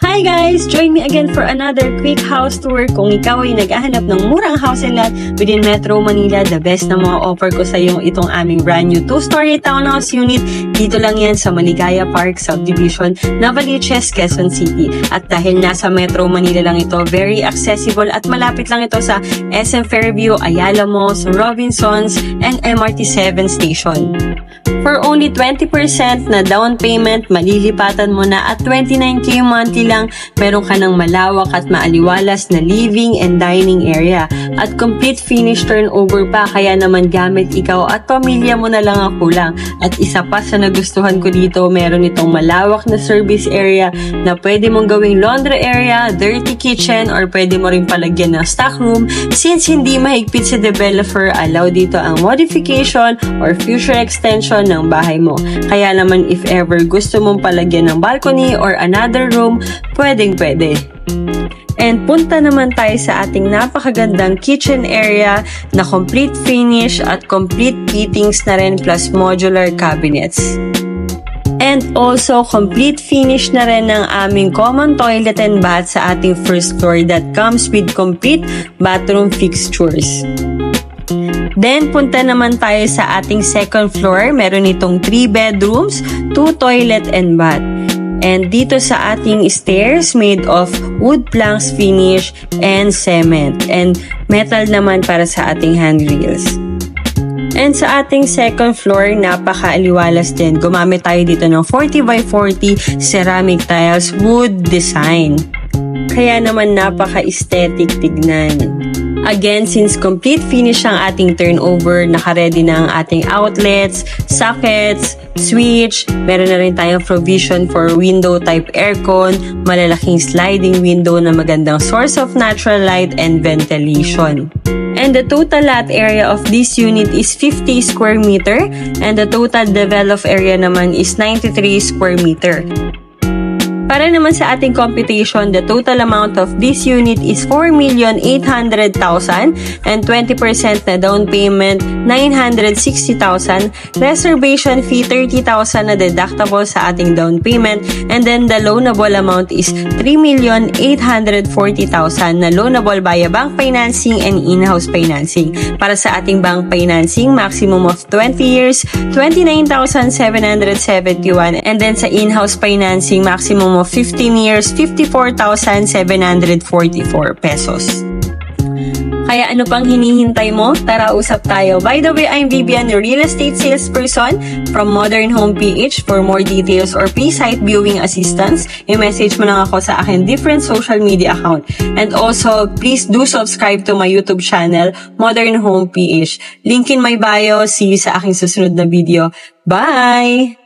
Hi guys! Join me again for another quick house tour. Kung ikaw ay naghahanap ng murang house and lot within Metro Manila, the best na mga offer ko sa iyo itong aming brand new 2-story townhouse unit. Dito lang yan sa Maligaya Park Subdivision, Novaliches, Quezon City. At dahil nasa Metro Manila lang ito, very accessible at malapit lang ito sa SM Fairview, Ayala Malls, Robinsons, and MRT 7 station. For only 20% na down payment, malilipatan mo na at 29K monthly lang, meron ka ng malawak at maaliwalas na living and dining area at complete finish turnover pa, kaya naman gamit ikaw at pamilya mo na lang ang kulang. At isa pa sa nagustuhan ko dito, meron itong malawak na service area na pwede mong gawing laundry area, dirty kitchen, or pwede mo rin palagyan ng stock room. Since hindi mahigpit sa developer, allow dito ang modification or future extension ng bahay mo. Kaya naman if ever gusto mong palagyan ng balcony or another room, pwedeng-pwede. And punta naman tayo sa ating napakagandang kitchen area na complete finish at complete fittings na rin plus modular cabinets. And also, complete finish na rin ng aming common toilet and bath sa ating first floor that comes with complete bathroom fixtures. Then, punta naman tayo sa ating second floor. Meron itong 3 bedrooms, 2 toilet and bath. And dito sa ating stairs, made of wood planks finish and cement. And metal naman para sa ating handrails. And sa ating second floor, napaka-aliwalas din. Gumamit tayo dito ng 40x40 ceramic tiles wood design. Kaya naman napaka-aesthetic tignan. Again, since complete finish ang ating turnover, naka-ready na ang ating outlets, sockets, switch, meron na rin tayong provision for window type aircon, malalaking sliding window na magandang source of natural light and ventilation. And the total lot area of this unit is 50 square meter and the total developed area naman is 93 square meter. Para naman sa ating computation, the total amount of this unit is 4,800,000 and 20% na down payment 960,000, reservation fee 30,000 na deductible sa ating down payment, and then the loanable amount is 3,840,000 na loanable via bank financing and in-house financing. Para sa ating bank financing, maximum of 20 years, 29,771, and then sa in-house financing, maximum of 15 years, 54,744 pesos. Kaya ano pang hinihintay mo? Tara, usap tayo. By the way, I'm Vivian, your real estate salesperson from Modern Home PH. For more details or pre-site viewing assistance, i-message mo lang ako sa akin different social media account. And also, please do subscribe to my YouTube channel, Modern Home PH. Link in my bio. See you sa aking susunod na video. Bye!